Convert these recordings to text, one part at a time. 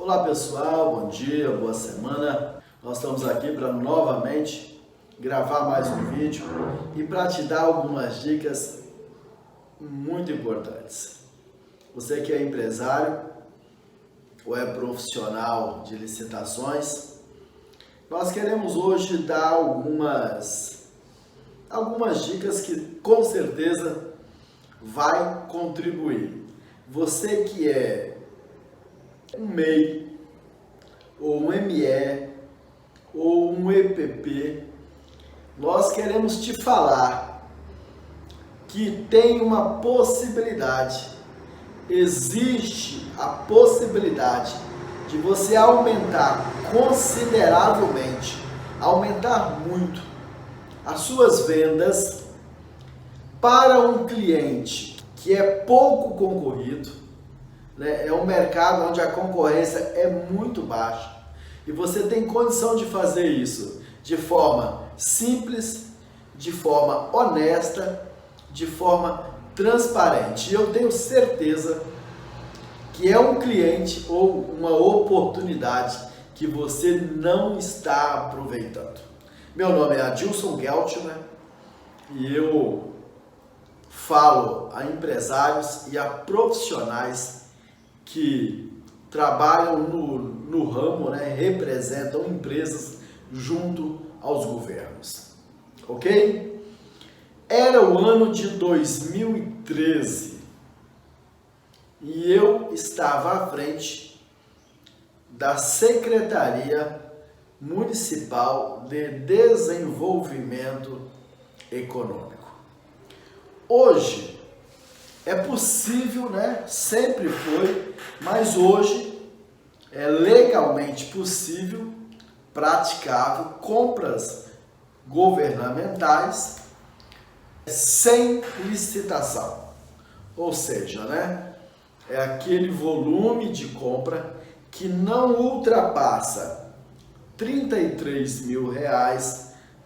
Olá pessoal, bom dia, boa semana. Nós estamos aqui para novamente gravar mais um vídeo e para te dar algumas dicas muito importantes. Você que é empresário ou é profissional de licitações, nós queremos hoje dar algumas dicas que com certeza vai contribuir. Você que é um MEI, ou um ME, ou um EPP, nós queremos te falar que tem uma possibilidade, existe a possibilidade de você aumentar consideravelmente, aumentar muito as suas vendas para um cliente que é pouco concorrido, né? É um mercado onde a concorrência é muito baixa e você tem condição de fazer isso de forma simples, de forma honesta, de forma transparente. E eu tenho certeza que é um cliente ou uma oportunidade que você não está aproveitando. Meu nome é Adilson Geltner e eu falo a empresários e a profissionais que trabalham no ramo, né, representam empresas junto aos governos, ok? Era o ano de 2013 e eu estava à frente da Secretaria Municipal de Desenvolvimento Econômico. Hoje é possível, né? Sempre foi, mas hoje é legalmente possível, praticável, compras governamentais sem licitação. Ou seja, né? É aquele volume de compra que não ultrapassa R$33 mil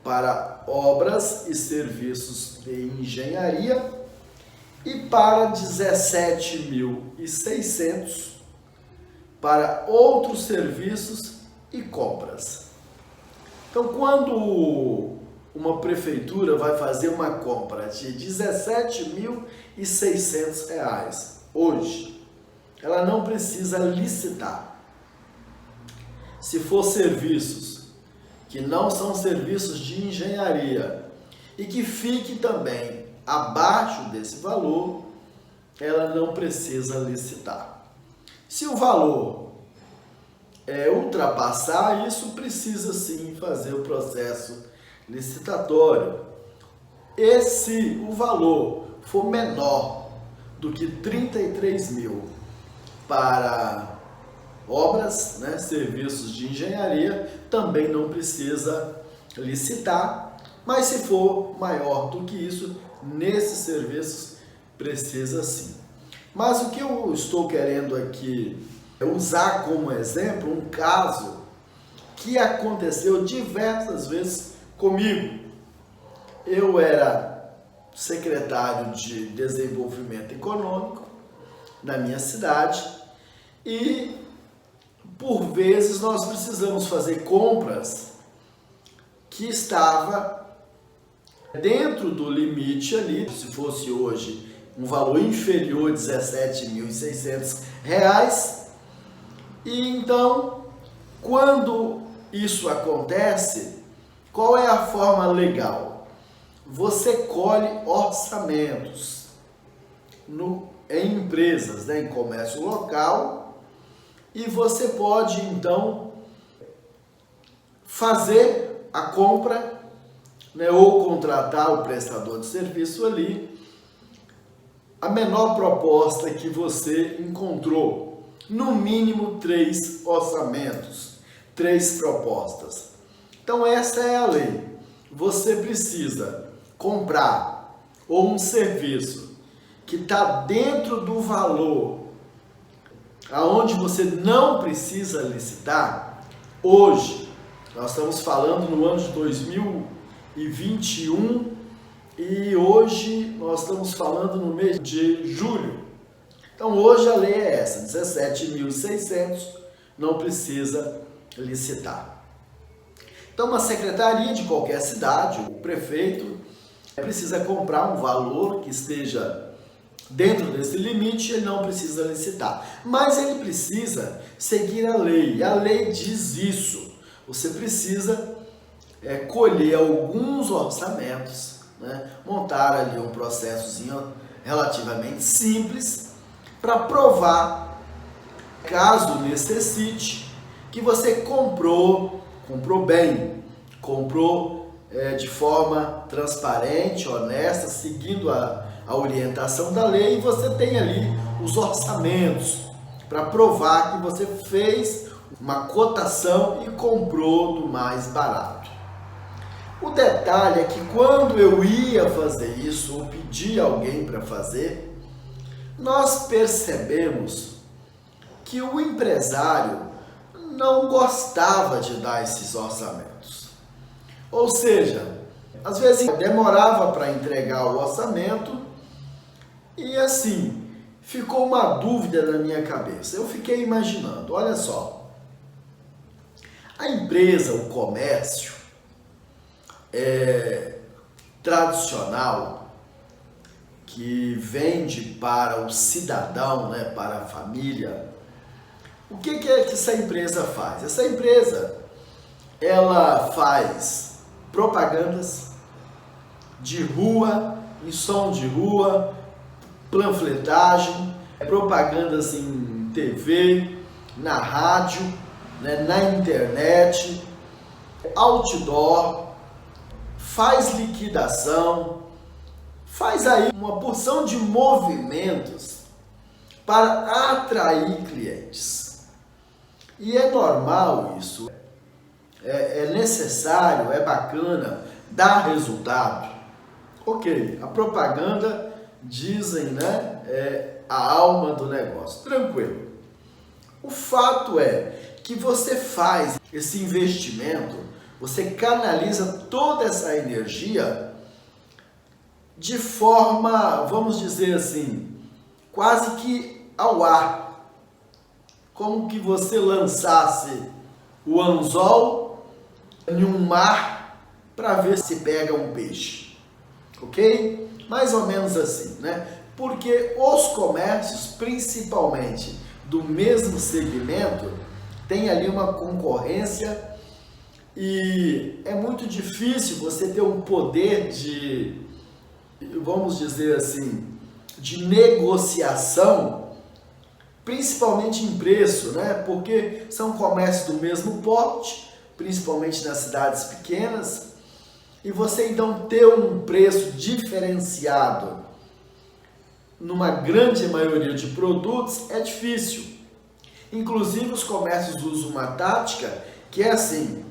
para obras e serviços de engenharia e para 17.600 para outros serviços e compras. Então, quando uma prefeitura vai fazer uma compra de R$17.600 hoje, ela não precisa licitar. Se for serviços que não são serviços de engenharia e que fique também abaixo desse valor, ela não precisa licitar. Se o valor ultrapassar isso, precisa sim fazer o processo licitatório. E se o valor for menor do que 33 mil para obras, né, serviços de engenharia, também não precisa licitar, mas se for maior do que isso, nesses serviços precisa sim. Mas o que eu estou querendo aqui é usar como exemplo um caso que aconteceu diversas vezes comigo. Eu era secretário de Desenvolvimento Econômico na minha cidade e por vezes nós precisamos fazer compras que estava dentro do limite ali, se fosse hoje um valor inferior a R$17.600, e então, quando isso acontece, qual é a forma legal? Você colhe orçamentos em empresas, né, em comércio local, e você pode então fazer a compra, né, ou contratar o prestador de serviço ali, a menor proposta que você encontrou, no mínimo 3 orçamentos, 3 propostas. Então essa é a lei. Você precisa comprar ou um serviço que está dentro do valor aonde você não precisa licitar. Hoje, nós estamos falando no ano de 2021 e hoje nós estamos falando no mês de julho. Então hoje a lei é essa, 17.600 não precisa licitar. Então, uma secretaria de qualquer cidade, o prefeito precisa comprar um valor que esteja dentro desse limite, ele não precisa licitar. Mas ele precisa seguir a lei, e a lei diz isso. Você precisa colher alguns orçamentos, né? Montar ali um processozinho relativamente simples para provar, caso necessite, que você comprou bem, comprou de forma transparente, honesta, seguindo a orientação da lei, e você tem ali os orçamentos para provar que você fez uma cotação e comprou do mais barato. O detalhe é que quando eu ia fazer isso, ou pedi alguém para fazer, nós percebemos que o empresário não gostava de dar esses orçamentos. Ou seja, às vezes demorava para entregar o orçamento e assim, ficou uma dúvida na minha cabeça. Eu fiquei imaginando, olha só, a empresa, o comércio tradicional, que vende para o cidadão, né, para a família, o que é que essa empresa faz? Essa empresa, ela faz propagandas de rua, em som de rua, panfletagem, propagandas em TV, na rádio, né, na internet, outdoor, faz liquidação, faz aí uma porção de movimentos para atrair clientes. E é normal isso, é necessário, é bacana, dá resultado. Ok, a propaganda, dizem, né, é a alma do negócio. Tranquilo. O fato é que você faz esse investimento, você canaliza toda essa energia de forma, vamos dizer assim, quase que ao ar. Como que você lançasse o anzol em um mar para ver se pega um peixe. Ok? Mais ou menos assim, né? Porque os comércios, principalmente do mesmo segmento, tem ali uma concorrência e é muito difícil você ter um poder de, vamos dizer assim, de negociação, principalmente em preço, né? Porque são comércios do mesmo porte, principalmente nas cidades pequenas, e você então ter um preço diferenciado numa grande maioria de produtos é difícil. Inclusive os comércios usam uma tática que é assim,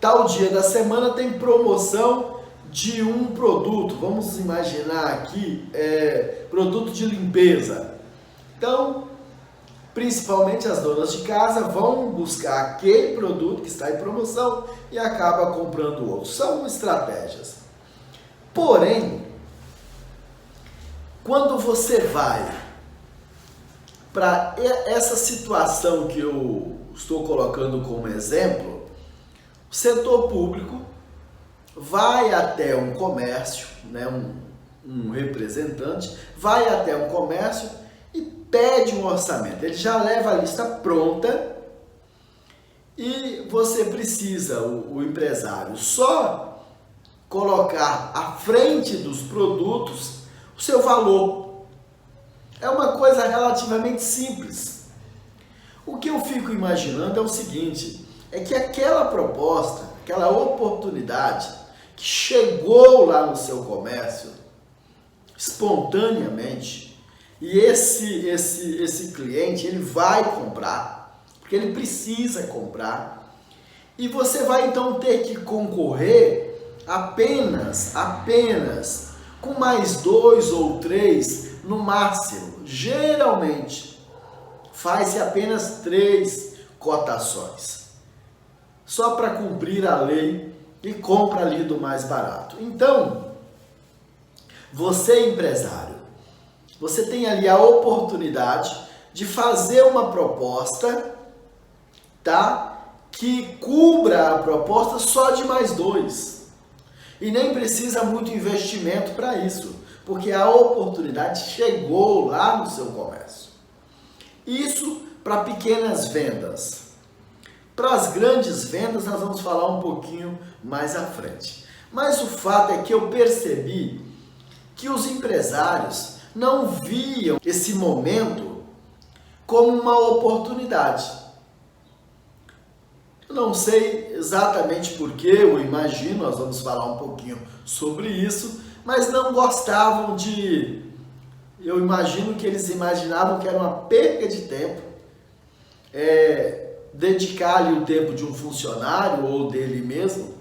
tal dia da semana tem promoção de um produto, vamos imaginar aqui, produto de limpeza. Então, principalmente as donas de casa vão buscar aquele produto que está em promoção e acaba comprando o outro. São estratégias. Porém, quando você vai para essa situação que eu estou colocando como exemplo, o setor público vai até um comércio, né, um representante, vai até um comércio e pede um orçamento. Ele já leva a lista pronta e você precisa, o empresário, só colocar à frente dos produtos o seu valor. É uma coisa relativamente simples. O que eu fico imaginando é o seguinte, é que aquela proposta, aquela oportunidade que chegou lá no seu comércio espontaneamente, e esse cliente, ele vai comprar, porque ele precisa comprar, e você vai então ter que concorrer apenas com mais 2 ou 3 no máximo. Geralmente faz-se apenas 3 cotações, só para cumprir a lei, e compra ali do mais barato. Então, você empresário, você tem ali a oportunidade de fazer uma proposta tá? Que cubra a proposta só de mais 2. E nem precisa muito investimento para isso, porque a oportunidade chegou lá no seu comércio. Isso para pequenas vendas. Para as grandes vendas nós vamos falar um pouquinho mais à frente. Mas o fato é que eu percebi que os empresários não viam esse momento como uma oportunidade. Eu não sei exatamente porquê, eu imagino, nós vamos falar um pouquinho sobre isso, mas não gostavam de... Eu imagino que eles imaginavam que era uma perca de tempo dedicar-lhe o tempo de um funcionário ou dele mesmo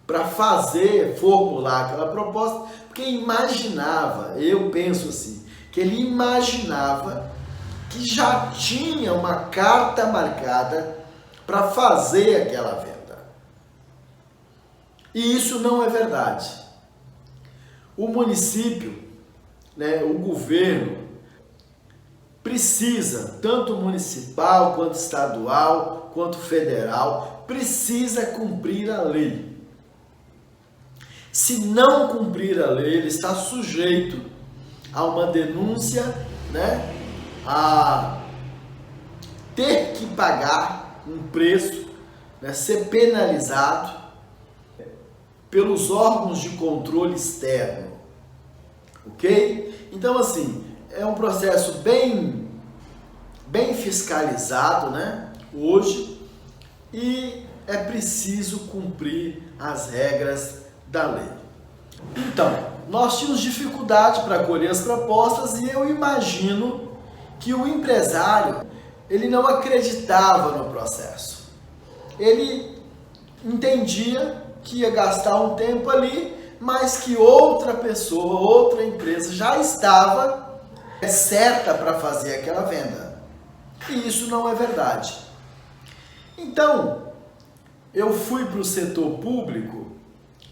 para formular aquela proposta, porque imaginava, eu penso assim, que ele imaginava que já tinha uma carta marcada para fazer aquela venda. E isso não é verdade. O município, o governo, precisa, tanto municipal, quanto estadual, quanto federal, precisa cumprir a lei. Se não cumprir a lei, ele está sujeito a uma denúncia, a ter que pagar um preço, ser penalizado pelos órgãos de controle externo, ok? Então, assim, é um processo bem fiscalizado, hoje, e é preciso cumprir as regras da lei. Então, nós tínhamos dificuldade para colher as propostas e eu imagino que o empresário, ele não acreditava no processo. Ele entendia que ia gastar um tempo ali, mas que outra pessoa, outra empresa já estava certa para fazer aquela venda. E isso não é verdade. Então, eu fui para o setor público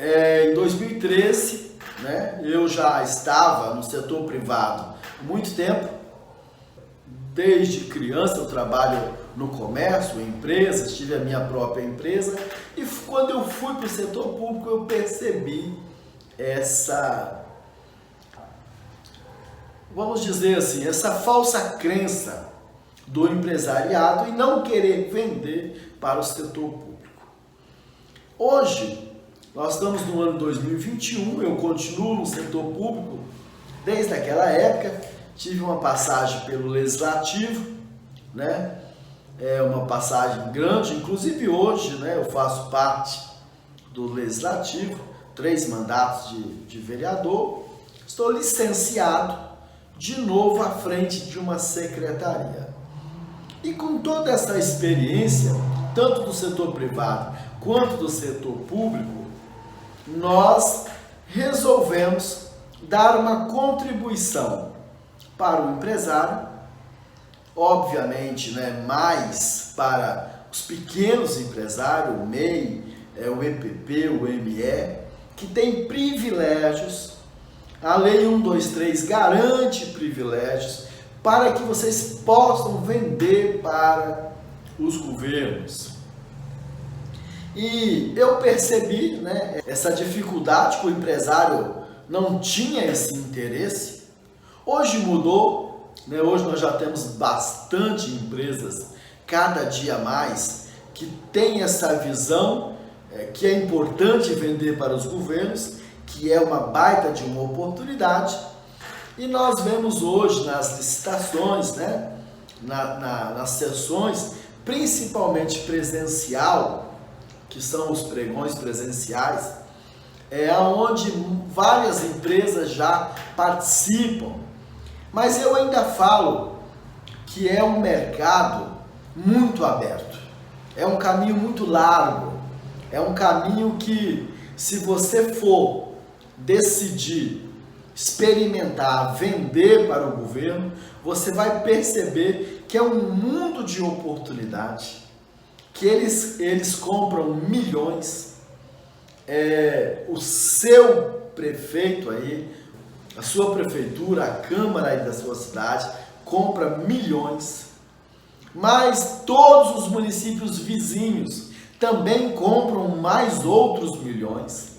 em 2013, eu já estava no setor privado há muito tempo. Desde criança eu trabalho no comércio, em empresas, tive a minha própria empresa, e quando eu fui para o setor público eu percebi essa, vamos dizer assim, essa falsa crença do empresariado em não querer vender para o setor público. Hoje, nós estamos no ano 2021, eu continuo no setor público desde aquela época, tive uma passagem pelo Legislativo, é uma passagem grande, inclusive hoje, eu faço parte do Legislativo, 3 mandatos de vereador, estou licenciado de novo à frente de uma secretaria. E com toda essa experiência, tanto do setor privado quanto do setor público, nós resolvemos dar uma contribuição para o empresário, obviamente, mais para os pequenos empresários, o MEI, o EPP, o ME, que tem privilégios. A Lei 123 garante privilégios para que vocês possam vender para os governos. E eu percebi essa dificuldade, que o empresário não tinha esse interesse. Hoje mudou, hoje nós já temos bastante empresas, cada dia mais, que tem essa visão que é importante vender para os governos, que é uma baita de uma oportunidade. E nós vemos hoje nas licitações, nas sessões, principalmente presencial, que são os pregões presenciais, onde várias empresas já participam. Mas eu ainda falo que é um mercado muito aberto, é um caminho muito largo, é um caminho que, se você for decidir experimentar, vender para o governo, você vai perceber que é um mundo de oportunidade, que eles compram milhões, o seu prefeito aí, a sua prefeitura, a Câmara aí da sua cidade, compra milhões, mas todos os municípios vizinhos também compram mais outros milhões,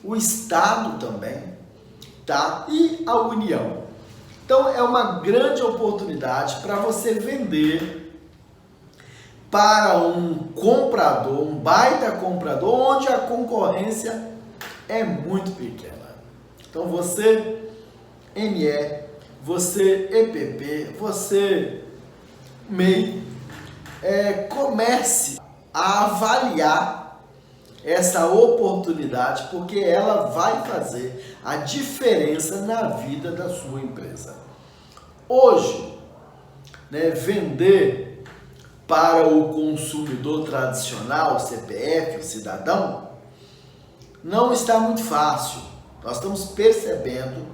o Estado também, tá? E a União. Então é uma grande oportunidade para você vender para um comprador, um baita comprador, onde a concorrência é muito pequena. Então você, ME, você, EPP, você, MEI, comece a avaliar essa oportunidade, porque ela vai fazer a diferença na vida da sua empresa. Hoje, vender para o consumidor tradicional, CPF, o cidadão, não está muito fácil. Nós estamos percebendo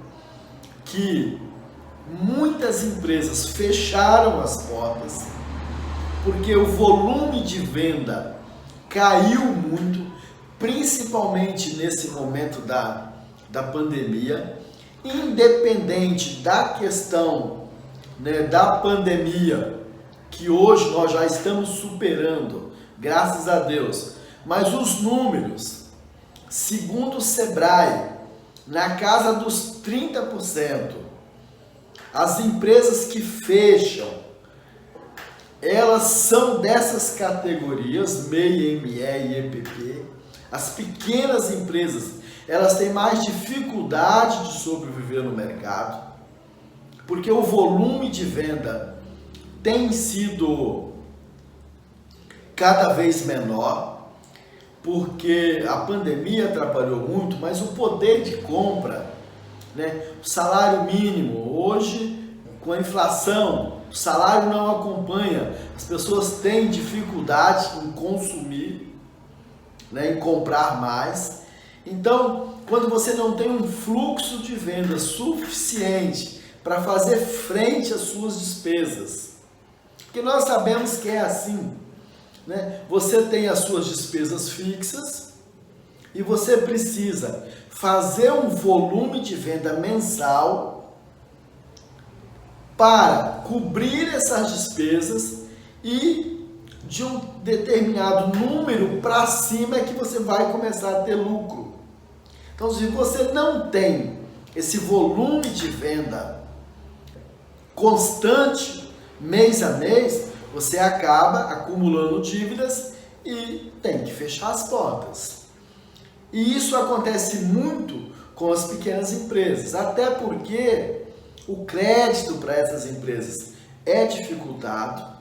que muitas empresas fecharam as portas porque o volume de venda caiu muito, principalmente nesse momento da pandemia. Independente da questão da pandemia, que hoje nós já estamos superando, graças a Deus, mas os números, segundo o Sebrae, na casa dos 30%, as empresas que fecham, elas são dessas categorias, MEI, ME e EPP. As pequenas empresas, elas têm mais dificuldade de sobreviver no mercado, porque o volume de venda tem sido cada vez menor, porque a pandemia atrapalhou muito, mas o poder de compra, o salário mínimo, hoje, com a inflação, o salário não acompanha, as pessoas têm dificuldade em consumir, em comprar mais. Então, quando você não tem um fluxo de venda suficiente para fazer frente às suas despesas, porque nós sabemos que é assim, você tem as suas despesas fixas e você precisa fazer um volume de venda mensal para cobrir essas despesas, e de um determinado número para cima é que você vai começar a ter lucro. Então, se você não tem esse volume de venda constante, mês a mês, você acaba acumulando dívidas e tem que fechar as portas. E isso acontece muito com as pequenas empresas, até porque o crédito para essas empresas é dificultado,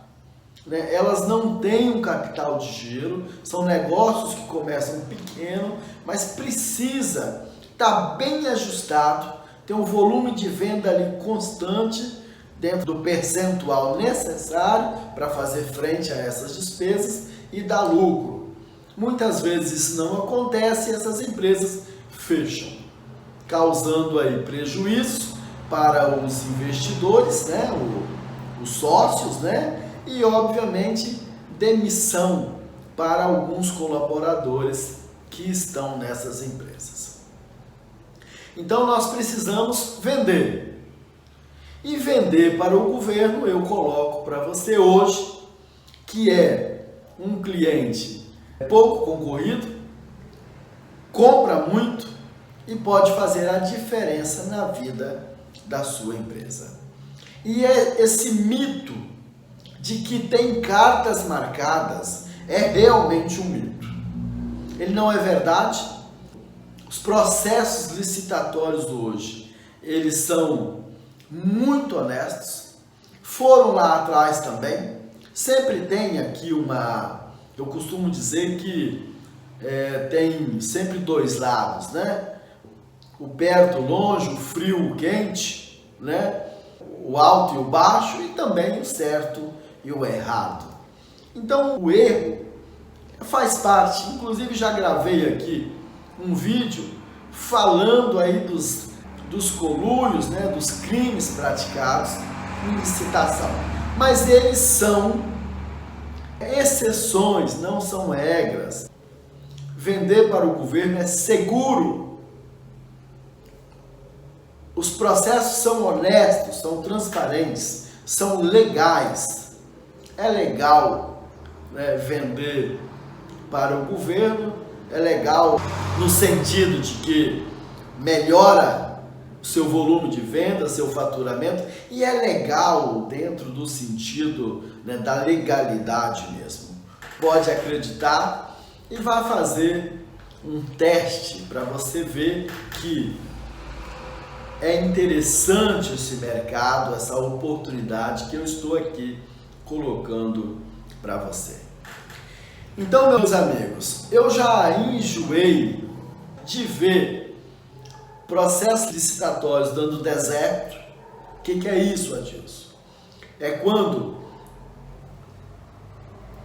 elas não têm um capital de giro, são negócios que começam pequeno, mas precisa estar bem ajustado, ter um volume de venda ali constante, dentro do percentual necessário para fazer frente a essas despesas e dar lucro. Muitas vezes isso não acontece e essas empresas fecham, causando aí prejuízo para os investidores, os sócios, e obviamente demissão para alguns colaboradores que estão nessas empresas. Então nós precisamos vender. E vender para o governo, eu coloco para você hoje, que é um cliente pouco concorrido, compra muito e pode fazer a diferença na vida da sua empresa. E esse mito de que tem cartas marcadas é realmente um mito. Ele não é verdade. Os processos licitatórios hoje, eles são muito honestos, foram lá atrás também. Sempre tem aqui eu costumo dizer que tem sempre dois lados, o perto, o longe, o frio, o quente, o alto e o baixo, e também o certo e o errado. Então o erro faz parte. Inclusive já gravei aqui um vídeo falando aí dos conluios, dos crimes praticados em licitação. Mas eles são exceções, não são regras. Vender para o governo é seguro. Os processos são honestos, são transparentes, são legais. É legal, né, vender para o governo, é legal no sentido de que melhora o seu volume de venda, seu faturamento, e é legal dentro do sentido, né, da legalidade mesmo. Pode acreditar e vá fazer um teste para você ver que é interessante esse mercado, essa oportunidade que eu estou aqui colocando para você. Então, meus amigos, eu já enjoei de ver processos licitatórios dando deserto. O que é isso, Adilson? É quando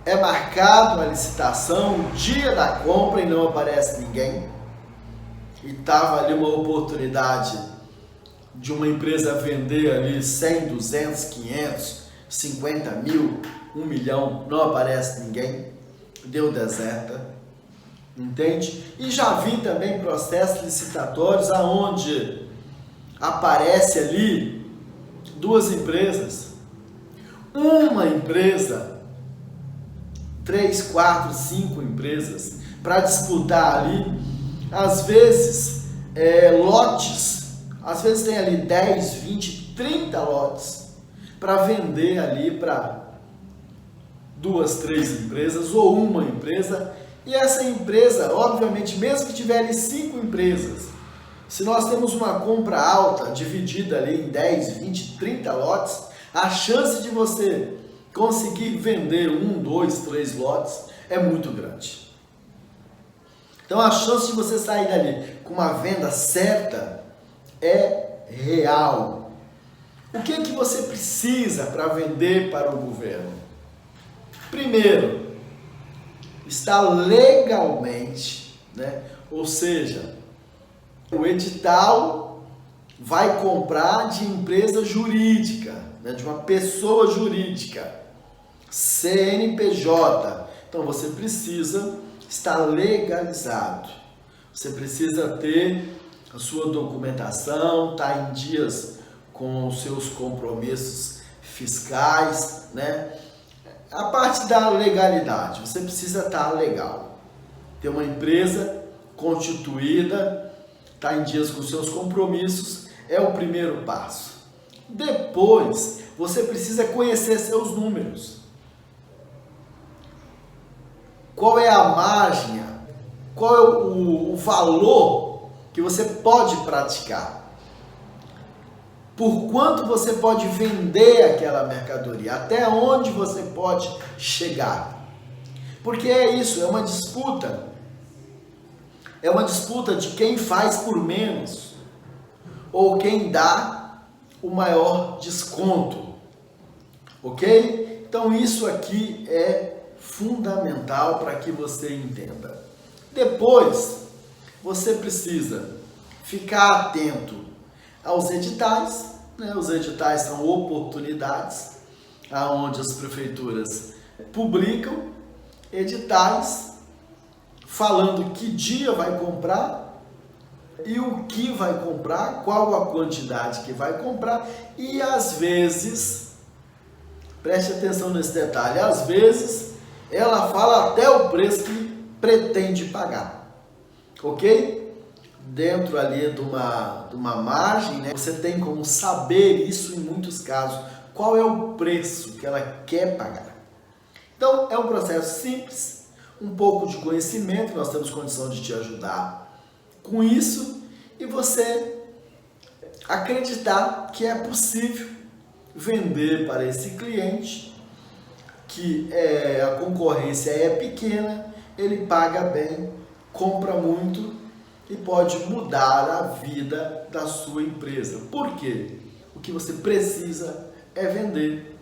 é marcado a licitação, o dia da compra e não aparece ninguém. E estava ali uma oportunidade de uma empresa vender ali 100, 200, 500, 50 mil, 1 milhão, não aparece ninguém, deu deserta, entende? E já vi também processos licitatórios aonde aparece ali duas empresas, uma empresa, 3, 4, 5 empresas para disputar ali, às vezes lotes, às vezes tem ali 10, 20, 30 lotes para vender ali para 2, 3 empresas ou uma empresa. E essa empresa, obviamente, mesmo que tiver ali 5 empresas, se nós temos uma compra alta dividida ali em 10, 20, 30 lotes, a chance de você conseguir vender 1, 2, 3 lotes é muito grande. Então a chance de você sair dali com uma venda certa é real. O que é que você precisa para vender para o governo? Primeiro, está legalmente, né? Ou seja, o edital vai comprar de empresa jurídica, né? De uma pessoa jurídica, CNPJ. Então você precisa estar legalizado. Você precisa ter a sua documentação, estar em dias com os seus compromissos fiscais, né? A parte da legalidade, você precisa estar legal. Ter uma empresa constituída, estar em dias com seus compromissos, é o primeiro passo. Depois, você precisa conhecer seus números. Qual é a margem? Qual é o valor que você pode praticar? Por quanto você pode vender aquela mercadoria? Até onde você pode chegar? Porque é isso, é uma disputa. É uma disputa de quem faz por menos ou quem dá o maior desconto. Ok? Então isso aqui é fundamental para que você entenda. Depois, você precisa ficar atento aos editais, né? Os editais são oportunidades aonde as prefeituras publicam editais falando que dia vai comprar e o que vai comprar, qual a quantidade que vai comprar e às vezes, preste atenção nesse detalhe, às vezes ela fala até o preço que pretende pagar, ok? Dentro ali de uma margem, né? Você tem como saber isso em muitos casos, qual é o preço que ela quer pagar. Então é um processo simples, um pouco de conhecimento, nós temos condição de te ajudar com isso e você acreditar que é possível vender para esse cliente, que a concorrência é pequena, ele paga bem, compra muito e pode mudar a vida da sua empresa. Por quê? O que você precisa é vender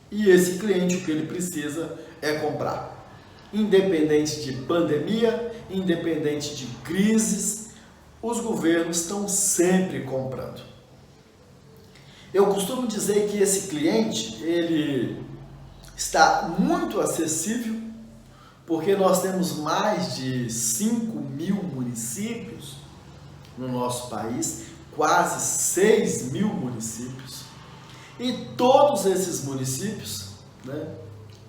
e esse cliente o que ele precisa é comprar. Independente de pandemia, independente de crises, os governos estão sempre comprando. Eu costumo dizer que esse cliente, ele está muito acessível, porque nós temos mais de 5.000 municípios no nosso país, quase 6.000 municípios, e todos esses municípios, né,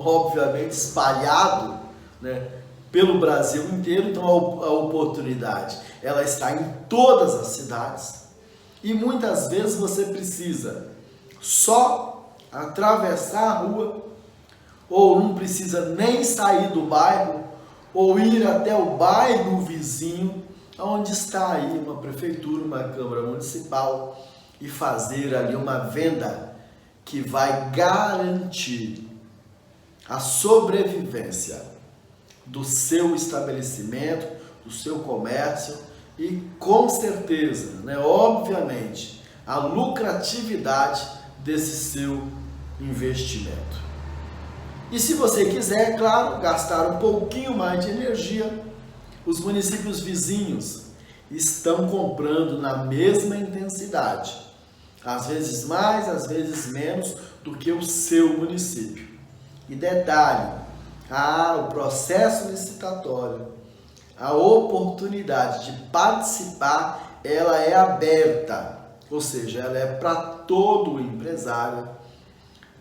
obviamente espalhado, né, pelo Brasil inteiro. Então a oportunidade ela está em todas as cidades e muitas vezes você precisa só atravessar a rua, ou não precisa nem sair do bairro, ou ir até o bairro vizinho, onde está aí uma prefeitura, uma câmara municipal, e fazer ali uma venda que vai garantir a sobrevivência do seu estabelecimento, do seu comércio e, com certeza, né, obviamente, a lucratividade desse seu investimento. E se você quiser, claro, gastar um pouquinho mais de energia, os municípios vizinhos estão comprando na mesma intensidade, às vezes mais, às vezes menos do que o seu município. E detalhe, o processo licitatório, a oportunidade de participar, ela é aberta, ou seja, ela é para todo o empresário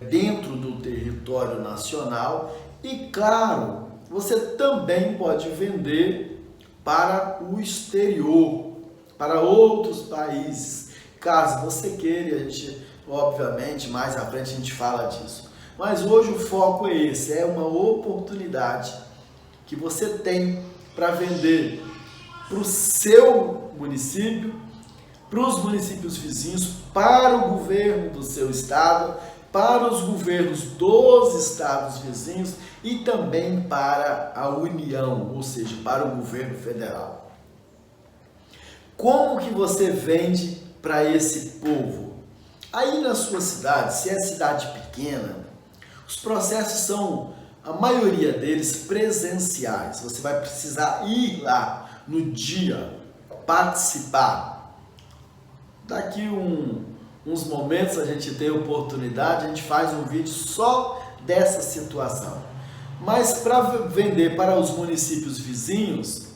dentro do território nacional e, claro, você também pode vender para o exterior, para outros países, caso você queira. A gente, obviamente, mais à frente a gente fala disso. Mas hoje o foco é esse, é uma oportunidade que você tem para vender para o seu município, para os municípios vizinhos, para o governo do seu estado, para os governos dos estados vizinhos e também para a União, ou seja, para o governo federal. Como que você vende para esse povo? Aí na sua cidade, se é cidade pequena, os processos são, a maioria deles, presenciais. Você vai precisar ir lá no dia, participar. Daqui uns momentos a gente tem oportunidade, a gente faz um vídeo só dessa situação. Mas para vender para os municípios vizinhos,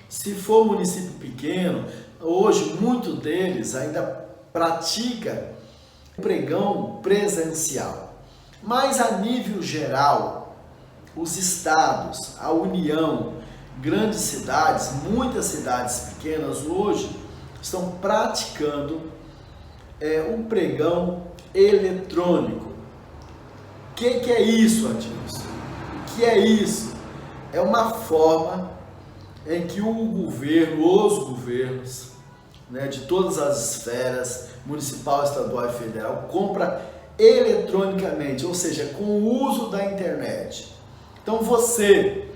se for município pequeno, hoje muitos deles ainda pratica pregão presencial. Mas a nível geral, os estados, a União, grandes cidades, muitas cidades pequenas hoje estão praticando um pregão eletrônico. O que é isso, Adilson? O que é isso? É uma forma em que o governo, os governos, né, de todas as esferas, municipal, estadual e federal, compra eletronicamente, ou seja, com o uso da internet. Então você,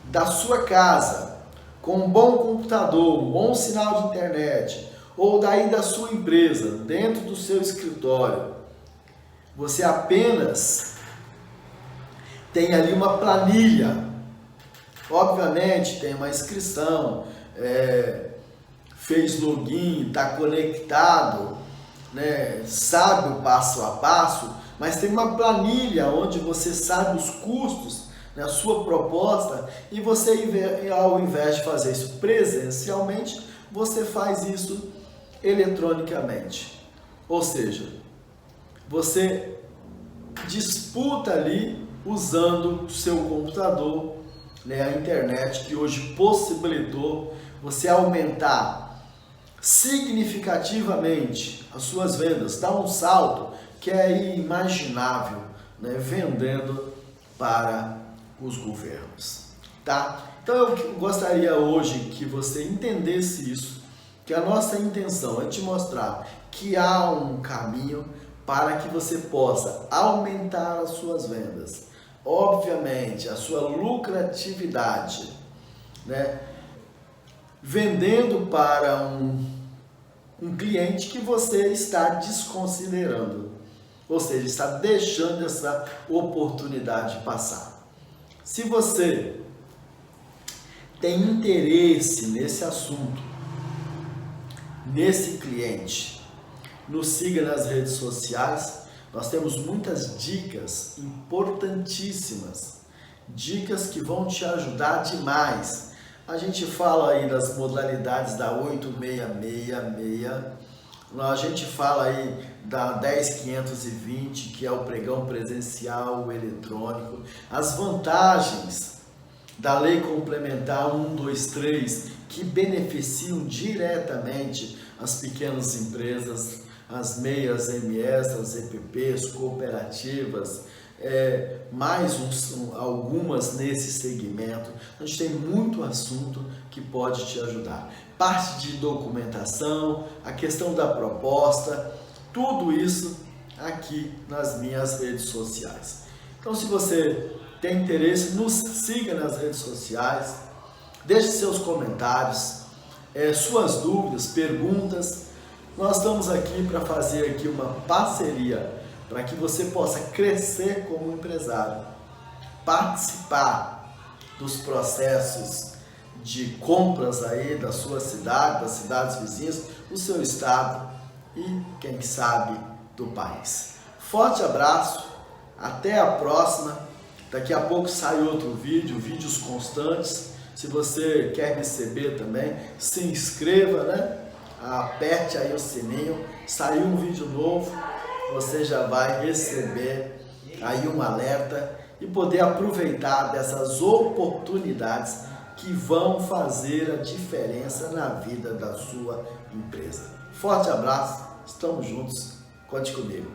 da sua casa, com um bom computador, um bom sinal de internet, ou daí da sua empresa, dentro do seu escritório, você apenas tem ali uma planilha. Obviamente tem uma inscrição, fez login, está conectado, né, sabe o passo a passo, mas tem uma planilha onde você sabe os custos, né, a sua proposta, e você, ao invés de fazer isso presencialmente, você faz isso eletronicamente. Ou seja, você disputa ali usando o seu computador, né, a internet, que hoje possibilitou você aumentar significativamente as suas vendas, dá um salto que é inimaginável, né, vendendo para os governos, tá? Então eu gostaria hoje que você entendesse isso, que a nossa intenção é te mostrar que há um caminho para que você possa aumentar as suas vendas, obviamente a sua lucratividade, né? Vendendo para um cliente que você está desconsiderando, ou seja, está deixando essa oportunidade passar. Se você tem interesse nesse assunto, nesse cliente, nos siga nas redes sociais. Nós temos muitas dicas importantíssimas, dicas que vão te ajudar demais. A gente fala aí das modalidades da 8666, A gente fala aí da 10.520, que é o pregão presencial, o eletrônico, as vantagens da Lei Complementar 123, que beneficiam diretamente as pequenas empresas, as MEIs, MES, as EPPs, cooperativas, algumas nesse segmento. A gente tem muito assunto que pode te ajudar. Parte de documentação, a questão da proposta, tudo isso aqui nas minhas redes sociais. Então, se você tem interesse, nos siga nas redes sociais, deixe seus comentários, suas dúvidas, perguntas. Nós estamos aqui para fazer aqui uma parceria para que você possa crescer como empresário, participar dos processos de compras aí da sua cidade, das cidades vizinhas, do seu estado e, quem sabe, do país. Forte abraço, até a próxima. Daqui a pouco sai outro vídeo, vídeos constantes. Se você quer receber também, se inscreva, né? Aperte aí o sininho, saiu um vídeo novo, você já vai receber aí um alerta e poder aproveitar dessas oportunidades que vão fazer a diferença na vida da sua empresa. Forte abraço, estamos juntos, conte comigo.